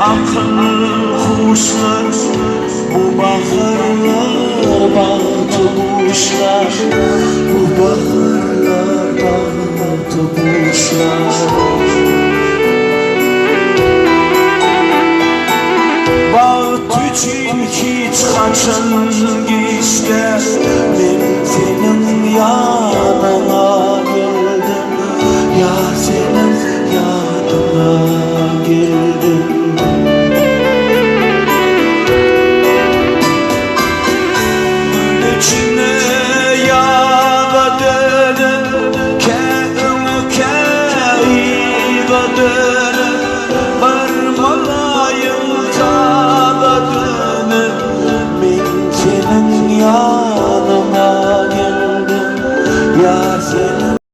akıl kuşlar, bu baharlar bağ tutmuşlar, bu baharlar bağ tutmuşlar. Bağ tüçün ki çıkaçın gişte, men senin